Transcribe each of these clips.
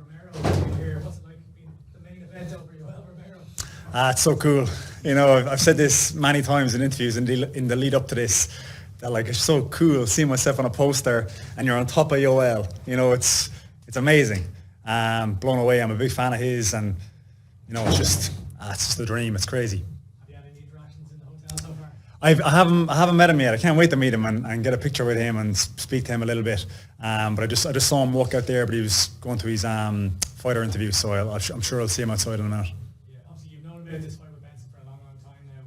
Romero here. What's it like being the main event over Yoel Romero? It's so cool. You know, I've said this many times in interviews in the lead up to this, that like it's so cool seeing myself on a poster and you're on top of Yoel. You know, it's amazing. Blown away. I'm a big fan of his, and you know, it's just a dream. It's crazy. Have you had any interactions in the hotel so far? I haven't met him yet. I can't wait to meet him and get a picture with him and speak to him a little bit. But I just saw him walk out there, but he was going to his fighter interview, so I'm sure I'll see him outside in a minute. Yeah, obviously you've known about this fight with Benson for a long, long time now.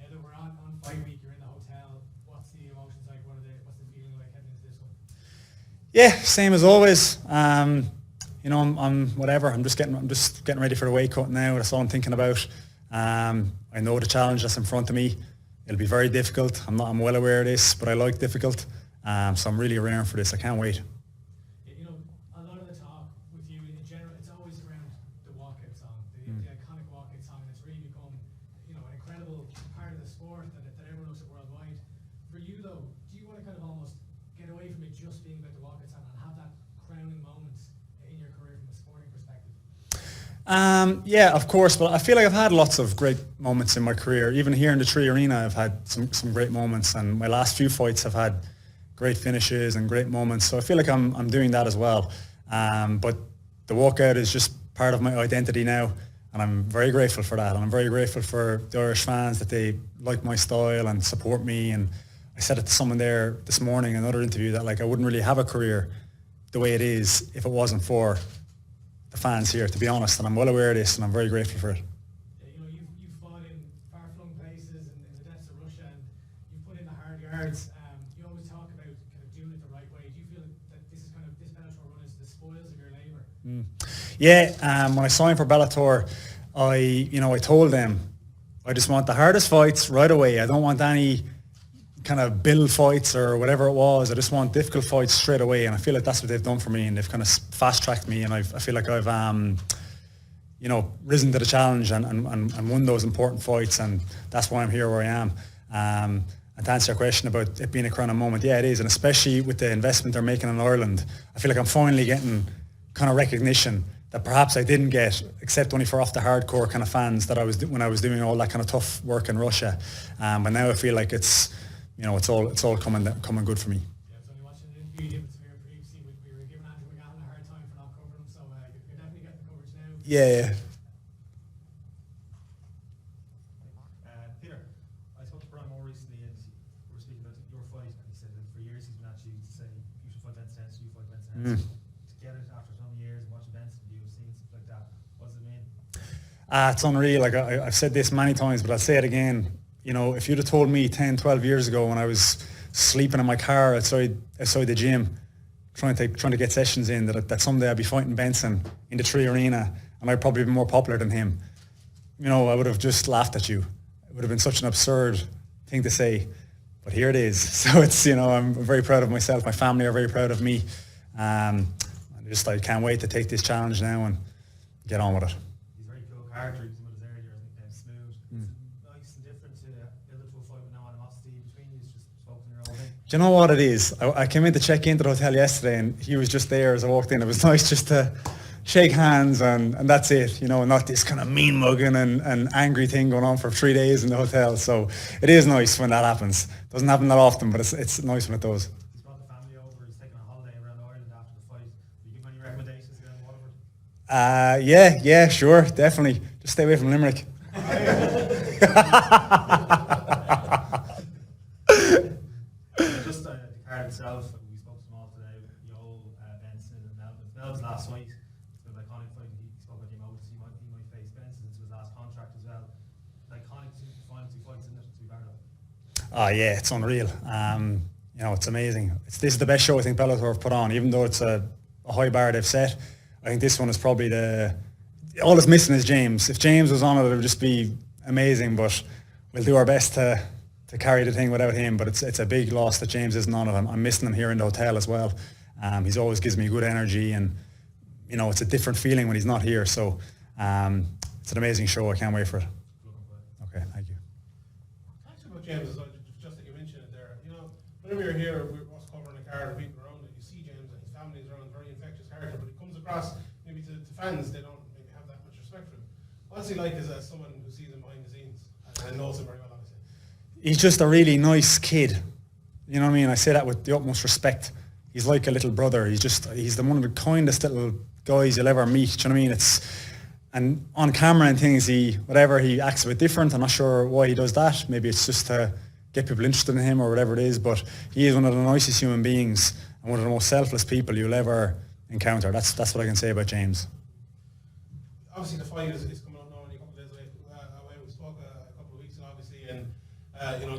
Now that we're on fight week, you're in the hotel. What's the emotions like? What's the feeling like heading into this one? Yeah, same as always. You know, I'm whatever. I'm just getting ready for the weight cut now. That's all I'm thinking about. I know the challenge that's in front of me. It'll be very difficult. I'm well aware of this, but I like difficult. So I'm really raring for this. I can't wait. You know, a lot of the talk with you in general, it's always around the walkout song, the iconic walkout song, and it's really become, you know, an incredible part of the sport that everyone looks at worldwide. For you though, do you want to kind of almost get away from it just being about the walkout song and have that crowning moment in your career from a sporting perspective? Yeah, of course, but I feel like I've had lots of great moments in my career. Even here in the Tree Arena, I've had some great moments, and my last few fights have had great finishes and great moments. So I feel like I'm doing that as well. But the walkout is just part of my identity now, and I'm very grateful for that. And I'm very grateful for the Irish fans that they like my style and support me. And I said it to someone there this morning in another interview that like I wouldn't really have a career the way it is if it wasn't for the fans here, to be honest, and I'm well aware of this, and I'm very grateful for it. Yeah, you know, you've fought in far-flung places and in the depths of Russia, and you've put in the hard yards. You always talk about kind of doing it the right way. Do you feel that this Bellator run is the spoils of your labour? Yeah, when I signed for Bellator, I told them I just want the hardest fights right away. I don't want any kind of build fights or whatever it was. I just want difficult fights straight away, and I feel like that's what they've done for me, and they've kind of fast-tracked me, and I feel like I've risen to the challenge and won those important fights, and that's why I'm here where I am. And to answer your question about it being a crowning moment, yeah, it is, and especially with the investment they're making in Ireland, I feel like I'm finally getting kind of recognition that perhaps I didn't get, except only for off the hardcore kind of fans that I was when I was doing all that kind of tough work in Russia. But now I feel like it's all coming good for me. Yeah, I was only watching an interview you did with Samir previously. We were giving Andrew McGann a hard time for not covering him, so you're definitely getting the coverage now. Yeah. Peter, I spoke to Brian more recently, and we were speaking about your fight, and he said that for years he's been actually saying you should fight Benson Henderson, you fight Benson Henderson. To get it after so many years and watching Benson in the UFC and stuff like that, what does it mean? It's unreal. Like I've said this many times, but I'll say it again. You know, if you'd have told me 10, 12 years ago when I was sleeping in my car outside the gym, trying to get sessions in, that someday I'd be fighting Benson in the Tree Arena and I'd probably be more popular than him, you know, I would have just laughed at you. It would have been such an absurd thing to say, but here it is. So it's, you know, I'm very proud of myself. My family are very proud of me. I can't wait to take this challenge now and get on with it. He's a very cool character. He's with his earlier, I think, smooth. Nice and different to build up to a fight with no animosity between you. It's just spoken your own thing. Do you know what it is? I came in to check into the hotel yesterday and he was just there as I walked in. It was nice just to shake hands and that's it, you know, not this kind of mean mugging and angry thing going on for 3 days in the hotel. So it is nice when that happens. Doesn't happen that often, but it's nice when it does. He's brought the family over. He's taken a holiday around Ireland after the fight. Do you give any recommendations around Waterford? Yeah, sure, definitely. Just stay away from Limerick. Just the card itself, we spoke to them all today, Yoel, Benson and Melvin. Melvin's last fight, it's been an iconic fight. He spoke about the emotions. He might face Benson into his last contract as well. Iconic final two fights, isn't it, to be part of? Oh yeah, it's unreal. You know, it's amazing. This is the best show I think Bellator have put on, even though it's a high bar they've set. I think this one is probably all it's missing is James. If James was on it, it would just be amazing, but we'll do our best to carry the thing without him, but it's a big loss that James isn't on it. I'm missing him here in the hotel as well. He's always gives me good energy, and you know, it's a different feeling when he's not here, so it's an amazing show. I can't wait for it. Okay, thank you. Actually, about James, just that you mentioned it there, you know, whenever you're here, we're us covering the card, people around it, you see James and his family is around, very infectious character, but he comes across maybe to fans, they don't maybe have that much respect for him. What's he like as someone who sees him behind the scenes and knows him very well, obviously? He's just a really nice kid. You know what I mean? I say that with the utmost respect. He's like a little brother. He's one of the kindest little guys you'll ever meet. Do you know what I mean? And on camera and things, he acts a bit different. I'm not sure why he does that. Maybe it's just to get people interested in him or whatever it is. But he is one of the nicest human beings and one of the most selfless people you'll ever encounter. That's what I can say about James. Obviously, the fight is coming up now only a couple of days away. We spoke a couple of weeks ago, obviously, and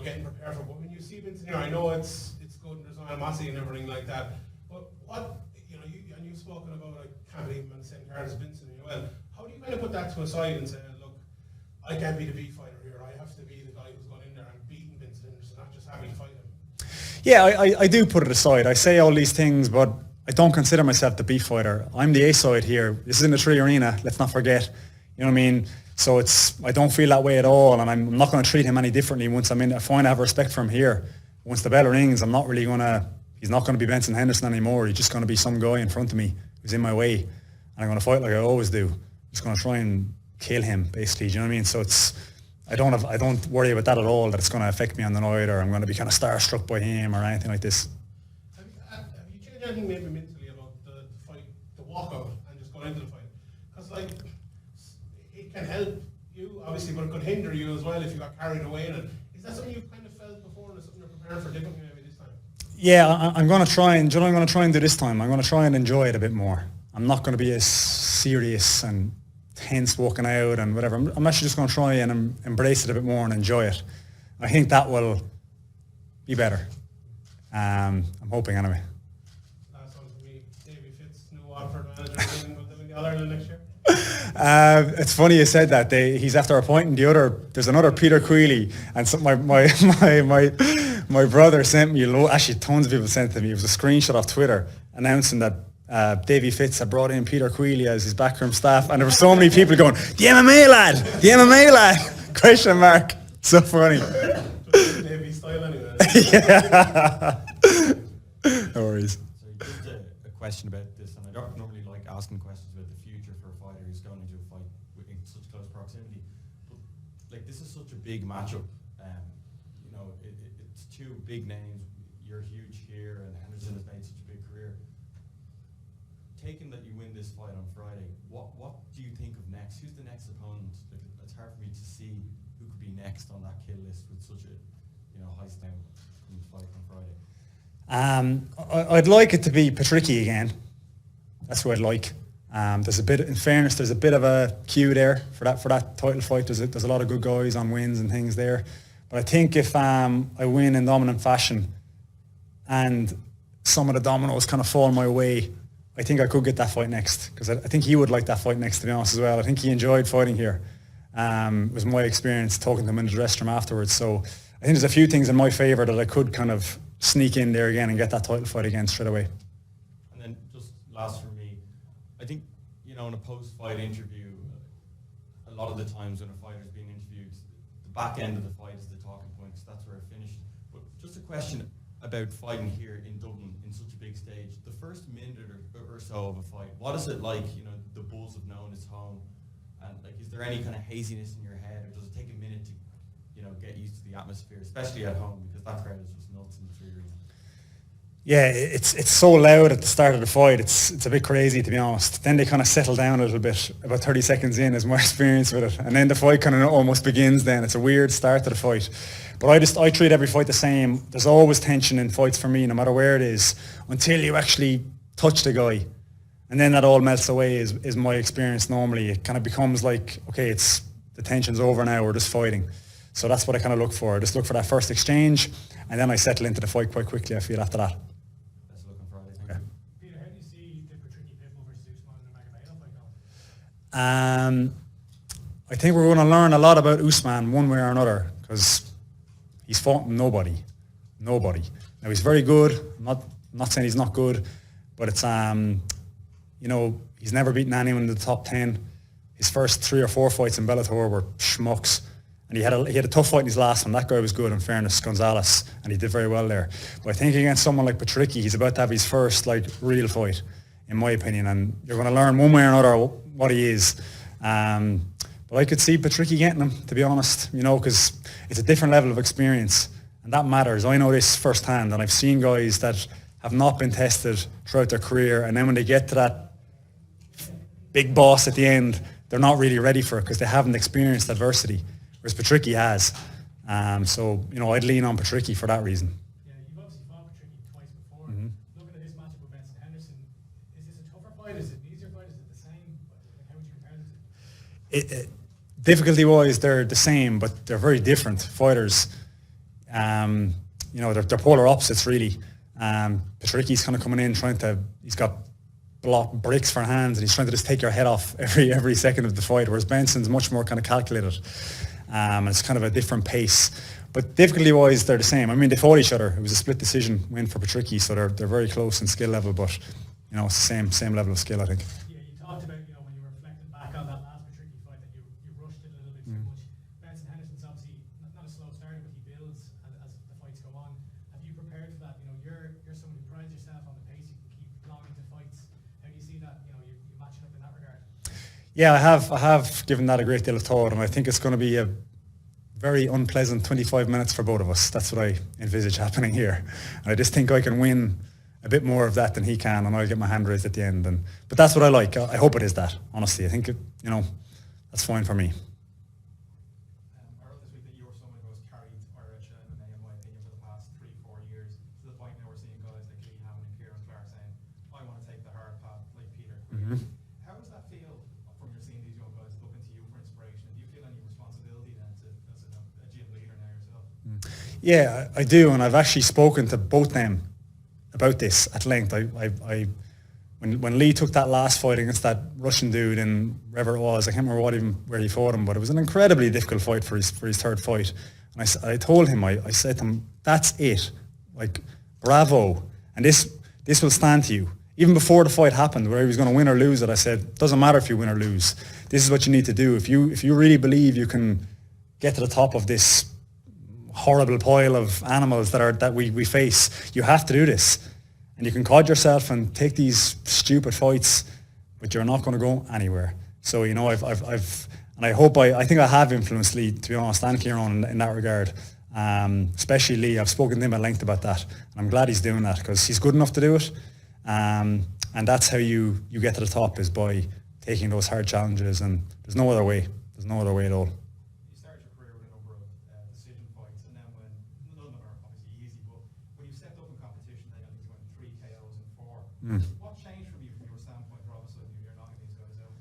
getting prepared for it. But when you see Benson here, I know it's good and there's no animosity and everything like that. But what you've spoken about, I can't believe I'm on the same card as Benson. Well, how do you kind of put that to a side and say, look, I can't be the B fighter here. I have to be the guy who's gone in there and beaten Benson Henderson, not just having to fight him. Yeah, I do put it aside. I say all these things, but I don't consider myself the B fighter. I'm the A side here. This is in the Tree Arena. Let's not forget. You know what I mean? So I don't feel that way at all, and I'm not going to treat him any differently once I'm in. I find I have respect for him here. Once the bell rings, he's not going to be Benson Henderson anymore. He's just going to be some guy in front of me who's in my way. And I'm going to fight like I always do. I'm just going to try and kill him, basically. Do you know what I mean? So I don't worry about that at all, that it's going to affect me on the night or I'm going to be kind of starstruck by him or anything like this. Have you changed anything maybe mentally about the fight, the walkout, and just going into the fight? Because it can help you, obviously, but it could hinder you as well if you got carried away in it. Is that something you've kind of felt before, and something you're preparing for differently maybe this time? Yeah, I'm going to try and, I'm going to try and do this time? I'm going to try and enjoy it a bit more. I'm not going to be as serious and tense walking out and whatever. I'm actually just going to try and embrace it a bit more and enjoy it. I think that will be better. I'm hoping anyway. Last one for me. Davy Fitz, new Watford manager, with them in the All-Ireland next year. It's funny you said that. He's after appointing there's another Peter Queally, and so my brother sent me, actually tons of people sent it to me, it was a screenshot off Twitter announcing that Davy Fitz had brought in Peter Queally as his backroom staff, and there were so many people going, the MMA lad, question mark. So funny. Davy style anyway. Yeah. No worries. So just a question about this, and I don't normally like asking questions about the future for a fighter who's going into a fight in such close proximity, but like this is such a big matchup. It's two big names. You're huge here, and Henderson has made such a big career. Taking that you win this fight on Friday, what do you think of next? Who's the next opponent? Like, it's hard for me to see who could be next on that kill list with such a high stamp fight on Friday. I'd like it to be Patricky again. That's who I'd like. There's a bit, in fairness, there's a bit of a queue there for that title fight. There's a lot of good guys on wins and things there. But I think if I win in dominant fashion and some of the dominoes kind of fall my way, I think I could get that fight next, because I think he would like that fight next, to be honest, as well. I think he enjoyed fighting here. It was my experience talking to him in the dressing room afterwards. So I think there's a few things in my favour that I could kind of sneak in there again and get that title fight again straight away. And then just last for me, I think, in a post-fight interview, a lot of the times when a fighter's being interviewed, the back end of the fight is the talking point, because that's where it finished. But just a question about fighting here in Dublin in such a big stage. The first minute or so of a fight, what is it like? The buzz of knowing it's home, and is there any kind of haziness in your head, or does it take a minute to get used to the atmosphere, especially at home, because that crowd is just nuts in the Tree Arena? Yeah, it's so loud at the start of the fight. It's a bit crazy, to be honest. Then they kind of settle down a little bit. About 30 seconds in is my experience with it, and then the fight kind of almost begins. Then it's a weird start to the fight, but I treat every fight the same. There's always tension in fights for me, no matter where it is, until you actually touch the guy, and then that all melts away. Is my experience normally. It kind of becomes like, okay, the tension's over now. We're just fighting. So that's what I kind of look for. I just look for that first exchange, and then I settle into the fight quite quickly, I feel, after that. Best of luck on Friday. Thank Okay. you. Peter, how do you see the Patricky Pitbull versus Usman in the Magomedov fight now? I think we're going to learn a lot about Usman one way or another, because he's fought nobody. Now he's very good. I'm not saying he's not good, but it's he's never beaten anyone in the top 10. His first 3 or 4 fights in Bellator were schmucks. And he had a tough fight in his last one. That guy was good, in fairness, Gonzalez, and he did very well there. But I think against someone like Patricky, he's about to have his first real fight in my opinion, and you're going to learn one way or another what he is. But I could see Patricky getting him, to be honest, because it's a different level of experience, and that matters. I know this firsthand, and I've seen guys that have not been tested throughout their career, and then when they get to that big boss at the end, they're not really ready for it because they haven't experienced adversity, whereas Patricky has. So I'd lean on Patricky for that reason. Yeah, you've obviously fought Patricky twice before. Mm-hmm. Looking at this matchup with Benson Henderson, is this a tougher fight? Is it an easier fight? Is it the same? Like, how would you compare them to? Difficulty-wise, they're the same, but they're very different fighters. They're polar opposites, really. Patricky's kind of coming in he's got bricks for hands, and he's trying to just take your head off every second of the fight, whereas Benson's much more kind of calculated. It's kind of a different pace. But difficulty-wise, they're the same. I mean, they fought each other. It was a split decision win for Patricky, so they're very close in skill level, but it's the same level of skill, I think. Yeah, you talked about, when you reflected back on that last Patricky fight, that you rushed it a little bit too much. Benson Henderson's obviously not a slow starter, but he builds as the fights go on. Have you prepared for that? You're someone who prides yourself on the pace you can keep long into fights. How do you see that? You're matching up in that regard. Yeah, I have given that a great deal of thought, and I think it's going to be a very unpleasant 25 minutes for both of us. That's what I envisage happening here. And I just think I can win a bit more of that than he can, and I'll get my hand raised at the end. But that's what I like. I hope it is that, honestly. I think, that's fine for me. I wrote this week that you were someone who has carried Irish MMA, in my opinion, for the past 3-4 years, to the point now we're seeing guys like Lee Hammond and Kieran Clark saying, I want to take the hard path like Peter Queally. Mm-hmm. How does that feel from your seeing these young guys looking to you for inspiration? Do you feel any responsibility then as a gym leader now yourself? Yeah, I do, and I've actually spoken to both them about this at length. When Lee took that last fight against that Russian dude in wherever it was, I can't remember where he fought him, but it was an incredibly difficult fight for his third fight. And I told him, I said to him, that's it. Like, bravo. And this will stand to you. Even before the fight happened, where he was going to win or lose it, I said, doesn't matter if you win or lose. This is what you need to do. If you really believe you can get to the top of this horrible pile of animals that we face, you have to do this. And you can cod yourself and take these stupid fights, but you're not going to go anywhere. So and I think I have influenced Lee, to be honest, and Kieran in that regard. Especially Lee, I've spoken to him at length about that, and I'm glad he's doing that because he's good enough to do it. And that's how you get to the top, is by taking those hard challenges. And there's no other way. There's no other way at all. You started your career with a number of decision fights, and then when none of them are obviously easy, but when you stepped up in competition, then I think you went 3 KOs and 4. What changed from your standpoint for all of a sudden you're knocking these guys out?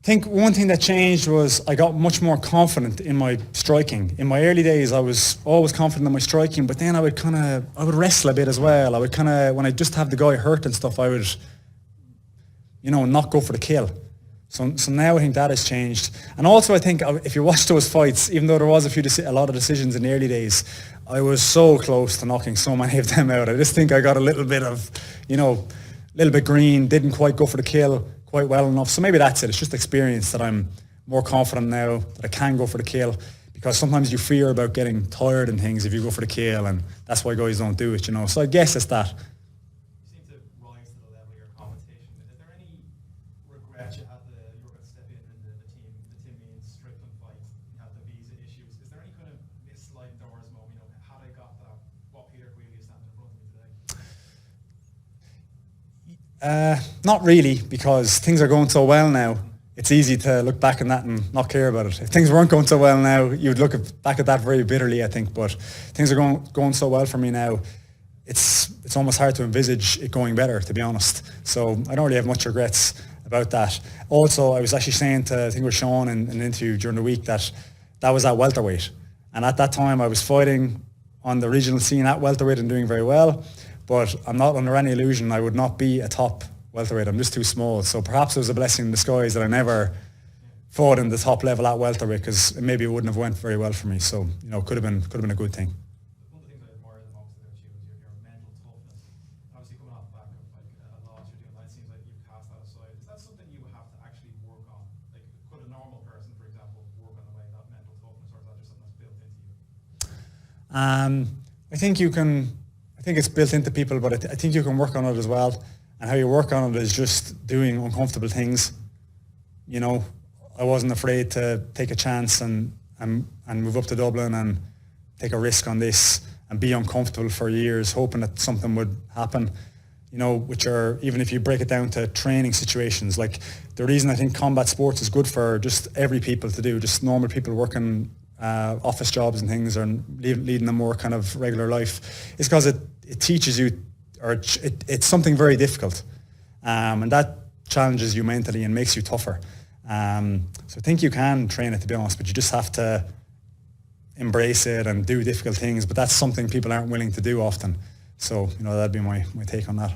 I think one thing that changed was I got much more confident in my striking. In my early days, I was always confident in my striking, but then I would wrestle a bit as well. I would when I just have the guy hurt and stuff, I would, not go for the kill. So now I think that has changed. And also I think if you watch those fights, even though there was a lot of decisions in the early days, I was so close to knocking so many of them out. I just think I got a little bit of, little bit green, didn't quite go for the kill quite well enough. So maybe that's it. It's just experience that I'm more confident now that I can go for the kill, because sometimes you fear about getting tired and things if you go for the kill, and that's why guys don't do it, So I guess it's that. You seem to rise to the level of your competition. Is there any regret you were going to step in the Tim Means Strickland fight, you had the visa issues? Is there any kind of sliding doors moment, had I got that, what Peter Queally is standing in front of me today? Not really, because things are going so well now. It's easy to look back on that and not care about it. If things weren't going so well now, you'd look back at that very bitterly, I think. But things are going so well for me now. It's almost hard to envisage it going better, to be honest. So I don't really have much regrets about that. Also, I was actually saying to, I think it was Sean in an interview during the week, that was at welterweight. And at that time, I was fighting on the regional scene at welterweight and doing very well. But I'm not under any illusion I would not be a top welterweight. I'm just too small. So perhaps it was a blessing in disguise that I never fought in the top level at welterweight, because maybe it wouldn't have went very well for me. So, could have been a good thing. One of the things I admire the most about you is your mental toughness. Obviously, coming off the back of a loss, you're doing that. It seems like you've cast that aside. Is that something you have to actually work on? Like, could a normal person, for example, work on the way that mental toughness, or is that just something that's built into you? I think it's built into people, but I think you can work on it as well. And how you work on it is just doing uncomfortable things. You know, I wasn't afraid to take a chance and move up to Dublin and take a risk on this and be uncomfortable for years, hoping that something would happen. You know, which are, even if you break it down to training situations, like the reason I think combat sports is good for just every people to do, just normal people working office jobs and things, or leading a more kind of regular life, is because it teaches you, or it's something very difficult, and that challenges you mentally and makes you tougher. So I think you can train it, to be honest, but you just have to embrace it and do difficult things, but that's something people aren't willing to do often. So, you know, that'd be my take on that.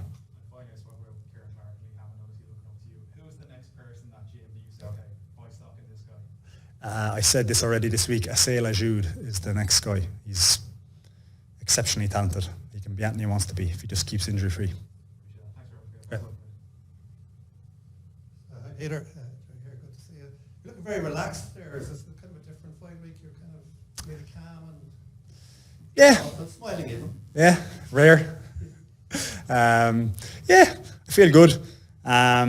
Finally, I spoke with Kieran Clark, having obviously looking up to you. Who is the next person that gym that you say, okay, buy stock in this guy? I said this already this week. Asela Jude is the next guy. He's exceptionally talented. He can be anything he wants to be if he just keeps injury free. Thanks very much. Peter, here, good to see you. You're looking very relaxed there. Is this kind of a different fight week? You're kind of really calm and smiling even. Yeah, rare. Yeah, I feel good. I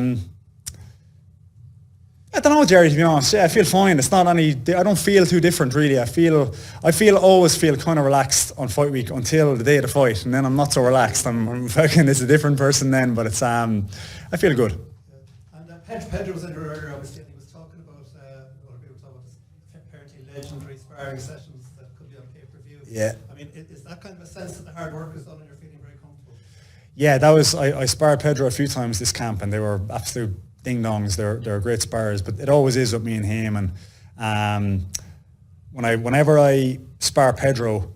don't know, Jerry, to be honest. Yeah, I feel fine. It's not any, I don't feel too different, really. I always feel kind of relaxed on fight week until the day of the fight, and then I'm not so relaxed. I'm fucking, it's a different person then, but it's, I feel good. Yeah. And Pedro was in there earlier, obviously, and he was talking about, we were talking about this apparently legendary sparring sessions that could be on pay-per-view. Yeah. I mean, is that kind of a sense that the hard work is done and you're feeling very comfortable? Yeah, that was, I sparred Pedro a few times this camp, and they were absolute ding-dongs. They're great sparrers, but it always is with me and him. And whenever I spar Pedro,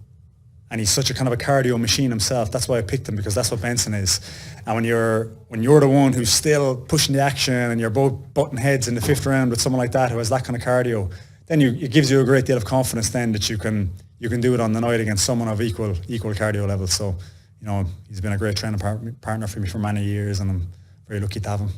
and he's such a kind of a cardio machine himself, that's why I picked him, because that's what Benson is. And when you're the one who's still pushing the action, and you're both butting heads in the 5th round with someone like that who has that kind of cardio, then it gives you a great deal of confidence then that you can do it on the night against someone of equal cardio level. So, you know, he's been a great training partner for me for many years, and I'm very lucky to have him.